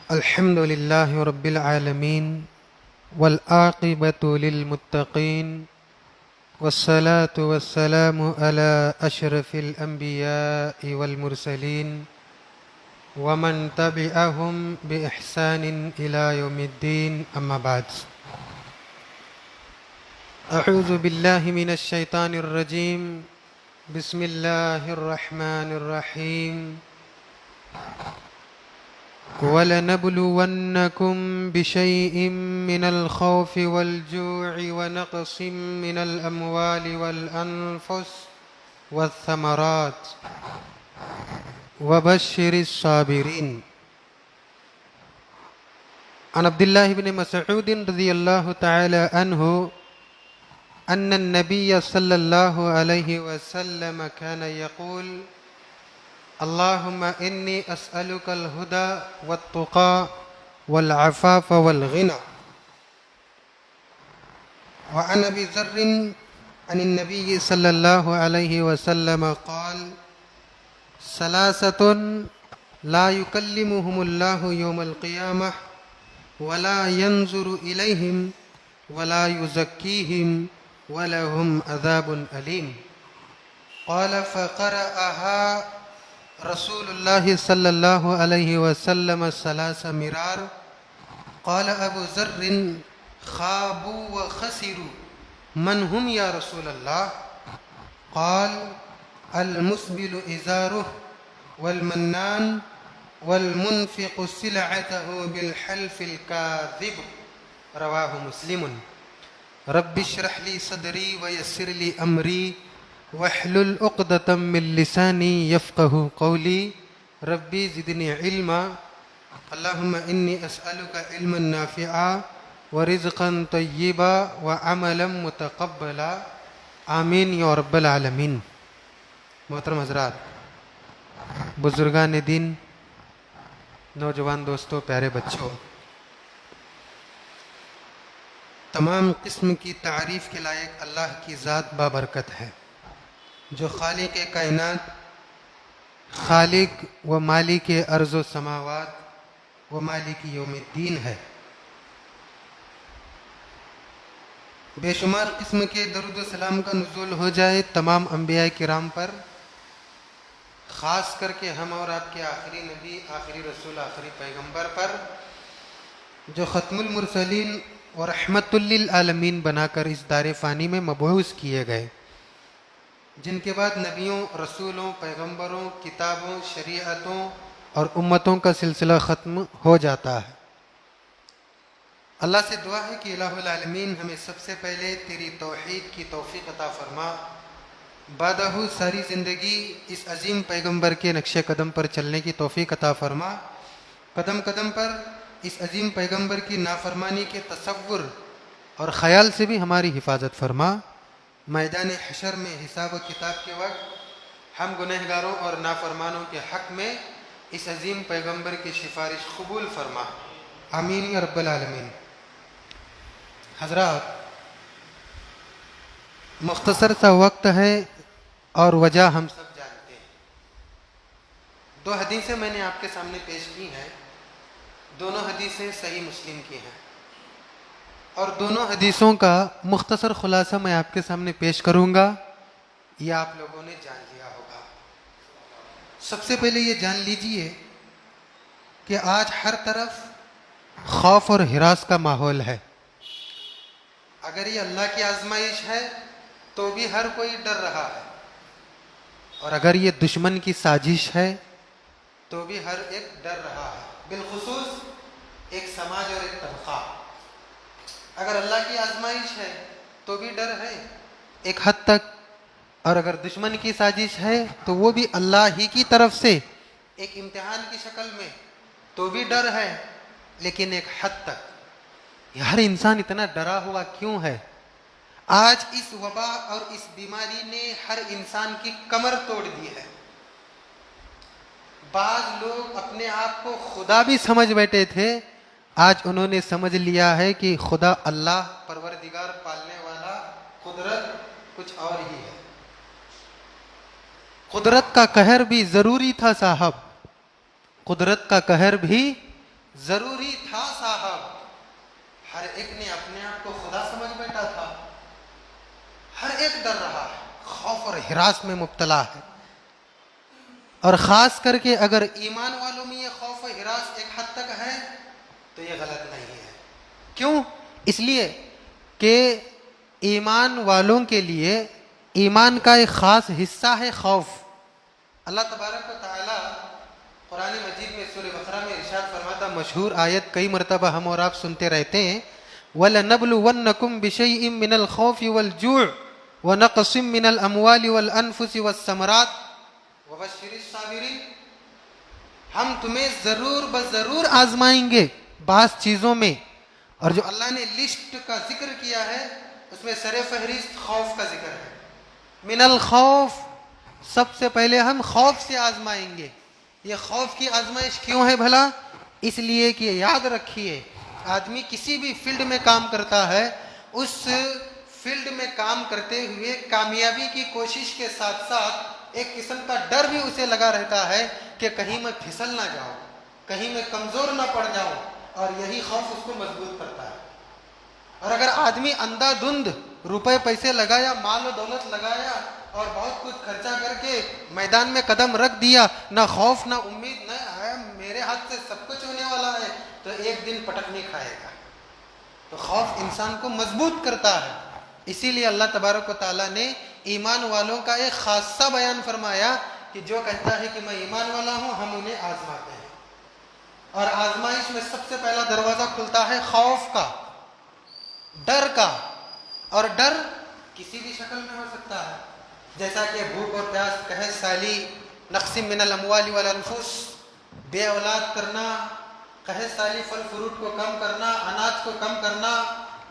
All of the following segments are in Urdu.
الحمد لله رب العالمين والعاقبة للمتقين والصلاة والسلام على أشرف الأنبياء والمرسلين ومن تبعهم بإحسان إلى يوم الدين أما بعد. أعوذ بالله من الشيطان الرجيم. بسم الله الرحمن الرحيم. وَلَنَبْلُوَنَّكُمْ بِشَيْءٍ مِّنَ الْخَوْفِ وَالْجُوعِ وَنَقْصٍ مِّنَ الْأَمْوَالِ وَالْأَنفُسِ وَالثَّمَرَاتِ وَبَشِّرِ الصَّابِرِينَ. عن عبد الله بن مسعود رضي الله تعالى عنه أن النبي صلى الله عليه وسلم كان يقول: اللهم إني أسألك الهدى والتقى والعفاف والغنى. وعن أبي ذر عن النبي صلى الله عليه وسلم قال: ثلاثة لا يكلمهم الله يوم القيامة ولا ينظر إليهم ولا يزكيهم ولهم عذاب أليم. قال: فقرأها رسول الله صلى الله عليه وسلم ثلاث مرار. قال أبو ذر: خابوا وخسروا، من هم يا رسول الله؟ قال: المسبل إزاره والمنان والمنفق سلعته بالحلف الكاذب. رواه مسلم. رب اشرح لي صدري ويسر لي أمري واحلل عقدة من لساني يفقه قولي. ربي زدني علما. اللهم إني أسألك علما نافعا ورزقا طيبا وعملا متقبلا. آمین یا رب العالمین. محترم حضرات، بزرگان دین، نوجوان دوستوں، پیارے بچوں، تمام قسم کی تعریف کے لائق اللہ کی ذات بابرکت ہے، جو خالق کائنات، خالق و مالک ارض و سماوات و مالک یوم الدین ہے۔ بے شمار قسم کے درود و سلام کا نزول ہو جائے تمام انبیاء کرام پر، خاص کر کے ہم اور آپ کے آخری نبی، آخری رسول، آخری پیغمبر پر، جو ختم المرسلین اور رحمت للعالمین بنا کر اس دار فانی میں مبعوث کیے گئے، جن کے بعد نبیوں، رسولوں، پیغمبروں، کتابوں، شریعتوں اور امتوں کا سلسلہ ختم ہو جاتا ہے۔ اللہ سے دعا ہے کہ الہ العالمین ہمیں سب سے پہلے تیری توحید کی توفیق عطا فرما، بعدہ ساری زندگی اس عظیم پیغمبر کے نقش قدم پر چلنے کی توفیق عطا فرما، قدم قدم پر اس عظیم پیغمبر کی نافرمانی کے تصور اور خیال سے بھی ہماری حفاظت فرما۔ میدان حشر میں حساب و کتاب کے وقت ہم گنہگاروں اور نافرمانوں کے حق میں اس عظیم پیغمبر کی سفارش قبول فرما، آمین یا رب العالمین۔ حضرات، مختصر سا وقت ہے اور وجہ ہم سب جانتے ہیں۔ دو حدیثیں میں نے آپ کے سامنے پیش کی ہیں، دونوں حدیثیں صحیح مسلم کی ہیں، اور دونوں حدیثوں کا مختصر خلاصہ میں آپ کے سامنے پیش کروں گا، یہ آپ لوگوں نے جان لیا ہوگا۔ سب سے پہلے یہ جان لیجئے کہ آج ہر طرف خوف اور ہراس کا ماحول ہے۔ اگر یہ اللہ کی آزمائش ہے تو بھی ہر کوئی ڈر رہا ہے، اور اگر یہ دشمن کی سازش ہے تو بھی ہر ایک ڈر رہا ہے، بالخصوص ایک سماج اور ایک طبقہ۔ اگر اللہ کی آزمائش ہے تو بھی ڈر ہے ایک حد تک، اور اگر دشمن کی سازش ہے تو وہ بھی اللہ ہی کی طرف سے ایک امتحان کی شکل میں، تو بھی ڈر ہے لیکن ایک حد تک۔ ہر انسان اتنا ڈرا ہوا کیوں ہے؟ آج اس وبا اور اس بیماری نے ہر انسان کی کمر توڑ دی ہے۔ بعض لوگ اپنے آپ کو خدا بھی سمجھ بیٹھے تھے، آج انہوں نے سمجھ لیا ہے کہ خدا اللہ پروردگار پالنے والا قدرت کچھ اور ہی ہے۔ قدرت کا قہر بھی ضروری تھا صاحب، قدرت کا قہر بھی ضروری تھا صاحب. ہر ایک نے اپنے آپ کو خدا سمجھ بیٹھا تھا. ہر ایک ڈر رہا ہے, خوف اور ہراس میں مبتلا ہے. اور خاص کر کے اگر ایمان والوں میں یہ خوف و ہراس ایک حد تک ہے تو یہ غلط نہیں ہے. کیوں؟ اس لیے کہ ایمان والوں کے لیے ایمان کا ایک خاص حصہ ہے خوف. اللہ تبارک و تعالی قرآن مجید میں سورہ بقرہ میں ارشاد فرماتا, مشہور آیت کئی مرتبہ ہم اور آپ سنتے رہتے ہیں, وَلَنَبْلُوَنَّكُمْ بِشَيْءٍ مِّنَ الْخَوْفِ وَالْجُوعِ وَنَقْصٍ مِّنَ الْأَمْوَالِ وَالْأَنفُسِ وَالثَّمَرَاتِ وَبَشِّرِ الصَّابِرِينَ. ہم تمہیں ضرور بضرور آزمائیں گے بعض چیزوں میں. اور جو اللہ نے لسٹ کا ذکر کیا ہے اس میں سر فہرست خوف کا ذکر ہے. من الخوف, سب سے پہلے ہم خوف سے آزمائیں گے. یہ خوف کی آزمائش کیوں ہے بھلا؟ اس لیے کہ یاد رکھیے, آدمی کسی بھی فیلڈ میں کام کرتا ہے, اس فیلڈ میں کام کرتے ہوئے کامیابی کی کوشش کے ساتھ ساتھ ایک قسم کا ڈر بھی اسے لگا رہتا ہے کہ کہیں میں پھسل نہ جاؤں, کہیں میں کمزور نہ پڑ جاؤں, اور یہی خوف اس کو مضبوط کرتا ہے. اور اگر آدمی اندھا دھند روپے پیسے لگایا, مال و دولت لگایا اور بہت کچھ خرچہ کر کے میدان میں قدم رکھ دیا, نہ خوف نہ امید, نہ ہے میرے ہاتھ سے سب کچھ ہونے والا ہے, تو ایک دن پٹکنے کھائے گا. تو خوف انسان کو مضبوط کرتا ہے. اسی لیے اللہ تبارک و تعالیٰ نے ایمان والوں کا ایک خاصہ بیان فرمایا کہ جو کہتا ہے کہ میں ایمان والا ہوں, ہم انہیں آزماتے ہیں. اور آزمائش میں سب سے پہلا دروازہ کھلتا ہے خوف کا, ڈر کا. اور ڈر کسی بھی شکل میں ہو سکتا ہے, جیسا کہ بھوک اور پیاس, قحط سالی, نقص من الاموال والانفس, بے اولاد کرنا, قحط سالی پھل فروٹ کو کم کرنا, اناج کو کم کرنا,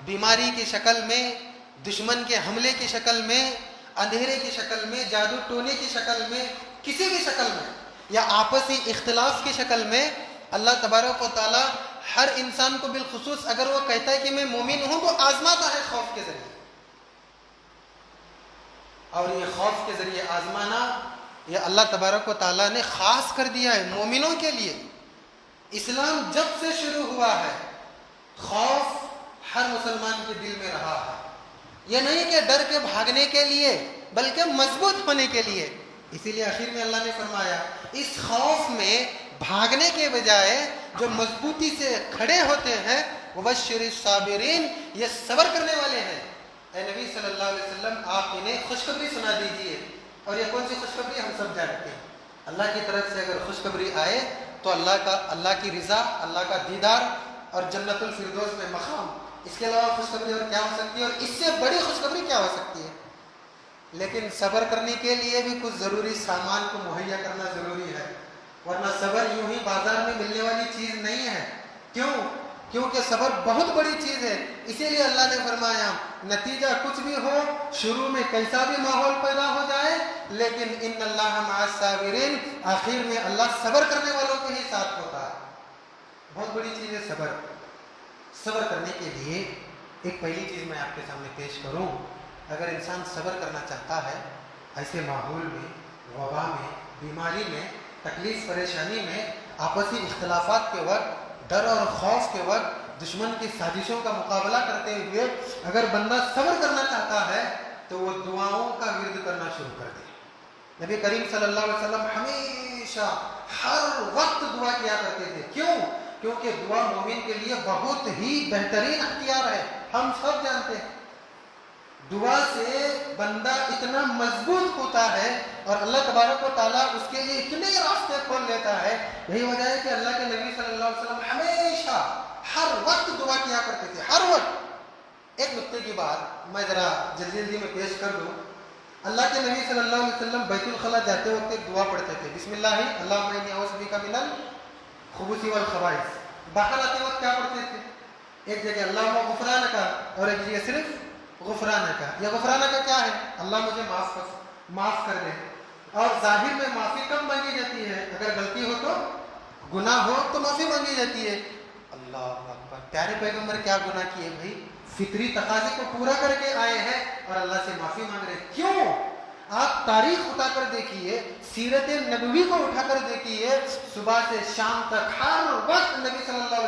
بیماری کی شکل میں, دشمن کے حملے کی شکل میں, اندھیرے کی شکل میں, جادو ٹونے کی شکل میں, کسی بھی شکل میں, یا آپسی اختلاف کی شکل میں. اللہ تبارک و تعالی ہر انسان کو بالخصوص اگر وہ کہتا ہے کہ میں مومن ہوں تو آزماتا ہے خوف کے ذریعے. اور یہ خوف کے ذریعے آزمانا یہ اللہ تبارک و تعالیٰ نے خاص کر دیا ہے مومنوں کے لیے. اسلام جب سے شروع ہوا ہے خوف ہر مسلمان کے دل میں رہا ہے. یہ نہیں کہ ڈر کے بھاگنے کے لیے بلکہ مضبوط ہونے کے لیے. اسی لیے آخر میں اللہ نے فرمایا اس خوف میں بھاگنے کے بجائے جو مضبوطی سے کھڑے ہوتے ہیں, وبشر الصابرین, یہ صبر کرنے والے ہیں. اے نبی صلی اللہ علیہ وسلم آپ انہیں خوشخبری سنا دیجئے. اور یہ کون سی خوشخبری ہم سب جانتے ہیں. اللہ کی طرف سے اگر خوشخبری آئے تو اللہ کی رضا, اللہ کا دیدار اور جنت الفردوس میں مقام. اس کے علاوہ خوشخبری اور کیا ہو سکتی ہے, اور اس سے بڑی خوشخبری کیا ہو سکتی ہے؟ لیکن صبر کرنے کے لیے بھی کچھ ضروری سامان کو مہیا کرنا ضروری ہے, ورنہ صبر یوں ہی بازار میں ملنے والی چیز نہیں ہے. کیوں؟ کیونکہ صبر بہت بڑی چیز ہے. اسی لیے اللہ نے فرمایا نتیجہ کچھ بھی ہو, شروع میں کیسا بھی ماحول پیدا ہو جائے, لیکن ان اللہ مع الصابرین, آخر میں اللہ صبر کرنے والوں کے ہی ساتھ ہوتا ہے. بہت بڑی چیز ہے صبر. صبر کرنے کے لیے ایک پہلی چیز میں آپ کے سامنے پیش کروں. اگر انسان صبر کرنا چاہتا ہے ایسے ماحول میں, وبا میں, بیماری میں, تکلیف پریشانی میں, آپسی اختلافات کے وقت, ڈر اور خوف کے وقت, دشمن کی سازشوں کا مقابلہ کرتے ہوئے اگر بندہ صبر کرنا چاہتا ہے تو وہ دعاؤں کا ورد کرنا شروع کر دے. نبی کریم صلی اللہ علیہ وسلم ہمیشہ ہر وقت دعا کیا کرتے تھے. کیوں؟ کیونکہ دعا مومن کے لیے بہت ہی بہترین اختیار ہے. ہم سب جانتے ہیں دعا سے بندہ اتنا مضبوط ہوتا ہے اور اللہ تبارک و تعالیٰ اس کے لیے اتنے راستے کھول لیتا ہے. یہی وجہ ہے کہ اللہ کے نبی صلی اللہ علیہ وسلم ہمیشہ ہر وقت دعا کیا کرتے تھے, ہر وقت. ایک نقطے کی بات میں ذرا جلدی میں پیش کر دوں. اللہ کے نبی صلی اللہ علیہ وسلم بیت الخلاء جاتے وقت ایک دعا پڑھتے تھے, بسم اللہ اللہم انی اعوذ بک من الخبث والخبائث. باہر آتے وقت کیا پڑھتے تھے؟ ایک جگہ اللہم غفرانک, اور ایک جگہ صرف غفرانک. یہ غفرانک کیا ہے؟ اللہ مجھے معاف کر دے. اور ظاہر میں معافی کب مانگی جاتی ہے؟ اگر غلطی ہو تو, گناہ ہو تو معافی مانگی جاتی ہے. اللہ اکبر, پیارے پیغمبر کیا گناہ کیے بھائی, فطری تقاضے کو پورا کر کے آئے ہیں اور اللہ سے معافی مانگ رہے. کیوں؟ آپ تاریخ اٹھا کر دیکھیے, سیرت نبوی کو اٹھا کر دیکھیے, صبح سے شام تک ہر وقت نبی صلی اللہ علیہ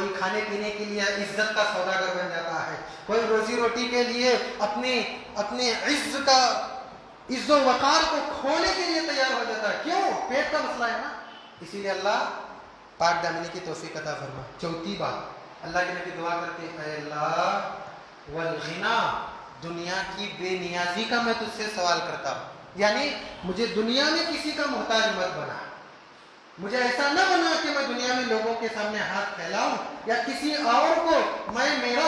کوئی کھانے پینے کے لیے عزت کا سوداگر بن جاتا ہے، کوئی روزی روٹی کے لیے اپنے عز و وقار کو کھونے کے لیے تیار ہو جاتا ہے. کیوں؟ پیٹ کا مسئلہ ہے نا. اسی لیے اللہ پاک دامنی کی توفیق عطا فرما. چوتھی بات، اللہ کے نبی دعا کرتے ہیں، اے اللہ والغنا، دنیا کی بے نیازی کا میں تجھ سے سوال کرتا ہوں. یعنی مجھے دنیا میں کسی کا محتاج مت بنا، مجھے ایسا نہ بنا کہ میں دنیا میں لوگوں کے سامنے ہاتھ پھیلاؤں یا کسی اور کو میں میرا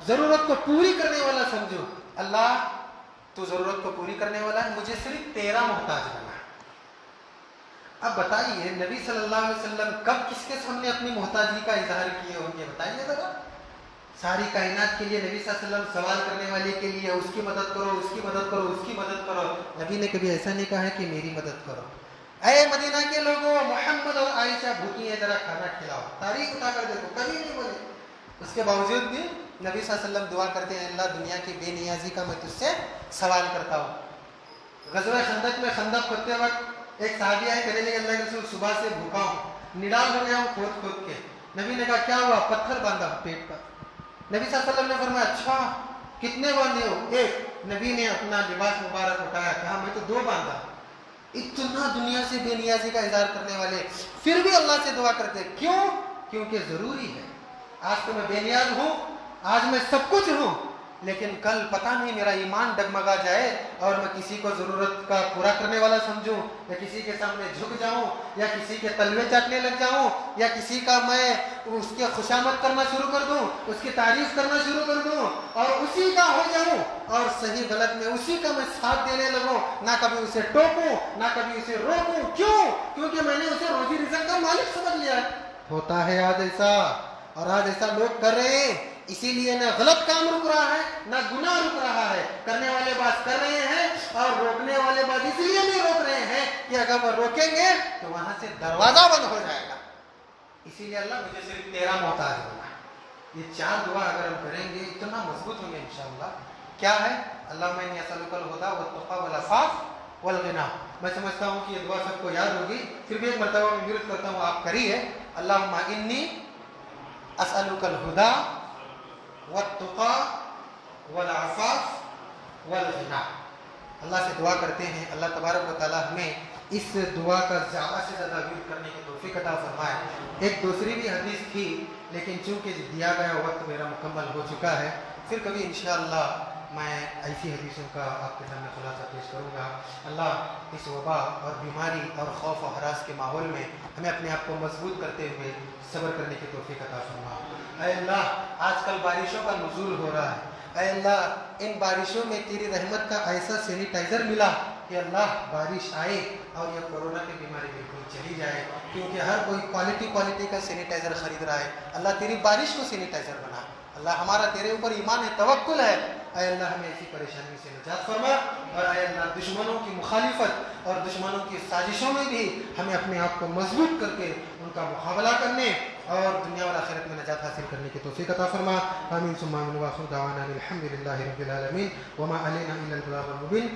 ضرورت کو پوری کرنے والا سمجھوں. اللہ تو ضرورت کو پوری کرنے والا ہے، مجھے صرف تیرا محتاج بنا. اب بتائیے نبی صلی اللہ علیہ وسلم کب کس کے سامنے اپنی محتاجی کا اظہار کیے ہوں گے؟ بتائیے ذرا. ساری کائنات کے لیے نبی صلی اللہ علیہ وسلم سوال کرنے والے کے لیے اس کی مدد کرو، اس کی مدد کرو، اس کی مدد کرو. نبی نے کبھی ایسا نہیں کہا ہے کہ میری مدد کرو. اے مدینہ کے لوگوں، محمد اور عائشہ بھوکی ہیں، ذرا کھانا کھلاؤ، تاریخ اٹھا کر دیکھو، کبھی نہیں بولے. اس کے باوجود بھی نبی صلی اللہ علیہ وسلم دعا کرتے ہیں، اللہ دنیا کی بے نیازی کا میں تجھ سے سوال کرتا ہوں. غزوہ خندق میں خندق کھودتے وقت ایک صحابی آئے، کہنے لگے اللہ کے رسول صبح سے بھوکا ہوں، نڈال ہو گیا ہوں کھود کے. نبی نے کہا کیا ہوا؟ پتھر باندھا پیٹ پر. نبی صلی اللہ علیہ وسلم نے فرمایا اچھا کتنے باندھے ہو؟ ایک. نبی نے اپنا لباس مبارک اٹھایا، کہا میں تو 2 باندھا. اتنا دنیا سے بے نیازی کا اظہار کرنے والے پھر بھی اللہ سے دعا کرتے. کیوں؟ کیونکہ ضروری ہے. آج تو میں بے نیاز ہوں، آج میں سب کچھ ہوں، لیکن کل پتہ نہیں میرا ایمان ڈگمگا جائے اور میں کسی کو ضرورت کا پورا کرنے والا سمجھوں، یا کسی کے سامنے جھک جاؤں، یا کسی کے تلوے چاٹنے لگ جاؤں، یا کسی کا میں اس کی خوشامد کرنا شروع کر دوں، اس کی تعریف کرنا شروع کر دوں اور اسی کا ہو جاؤں، اور صحیح غلط میں اسی کا میں ساتھ دینے لگوں، نہ کبھی اسے ٹوکوں نہ کبھی اسے روکوں. کیوں؟ کیونکہ میں نے اسے روزی رزق کا مالک سمجھ لیا. ہوتا ہے آج ایسا، اور آج ایسا لوگ کر رہے ہیں. اسی لیے نہ غلط کام رک رہا ہے نہ گناہ رک رہا ہے. کرنے والے بات کر رہے ہیں اور روکنے والے بات اس لیے نہیں روک رہے ہیں کہ اگر وہ روکیں گے تو وہاں سے دروازہ بند ہو جائے گا. اسی لیے اللہ مجھے صرف تیرا محتاج بنا. یہ 4 دعا اگر ہم کریں گے اتنا مضبوط ہوں گے انشاءاللہ. کیا ہے؟ اللہم انی اسألک الہدی والتقی والعفاف والغنی. میں سمجھتا ہوں کہ یہ دعا سب کو یاد ہوگی، پھر بھی ایک مرتبہ میں ورد کرتا ہوں، آپ کریے. اللہم انی اسألک الہدی والتقی والعفاف والغنی. اللہ سے دعا کرتے ہیں اللہ تبارک و تعالی ہمیں اس دعا کا زیادہ سے زیادہ ورد کرنے کی توفیق عطا فرمائے. ایک دوسری بھی حدیث تھی لیکن چونکہ دیا گیا وقت میرا مکمل ہو چکا ہے، پھر کبھی انشاءاللہ میں ایسی حدیثوں کا آپ کے سامنے خلاصہ پیش کروں گا. اللہ اس وبا اور بیماری اور خوف و ہراس کے ماحول میں ہمیں اپنے آپ کو مضبوط کرتے ہوئے صبر کرنے کی توفیق عطا فرما. اے اللہ آج کل بارشوں کا نزول ہو رہا ہے، اے اللہ ان بارشوں میں تیری رحمت کا ایسا سینیٹائزر ملا کہ اللہ بارش آئے اور یہ کورونا کی بیماری بالکل چلی جائے، کیونکہ ہر کوئی کوالٹی کا سینیٹائزر خرید رہا ہے. اللہ تیری بارش کو سینیٹائزر بنا. اللہ ہمارا تیرے اوپر ایمان ہے، توکل ہے. اے اللہ ہمیں ایسی پریشانی سے نجات فرما، اور اے اللہ دشمنوں کی مخالفت اور دشمنوں کی سازشوں میں بھی ہمیں اپنے آپ کو مضبوط کر کے ان کا مقابلہ کرنے اور دنیا اور آخرت میں نجات حاصل کرنے کی توفیق عطا فرما. آمین ثم آمین. وآخر دعوانا الحمد للہ رب العالمین وما علینا الا البلاغ المبین.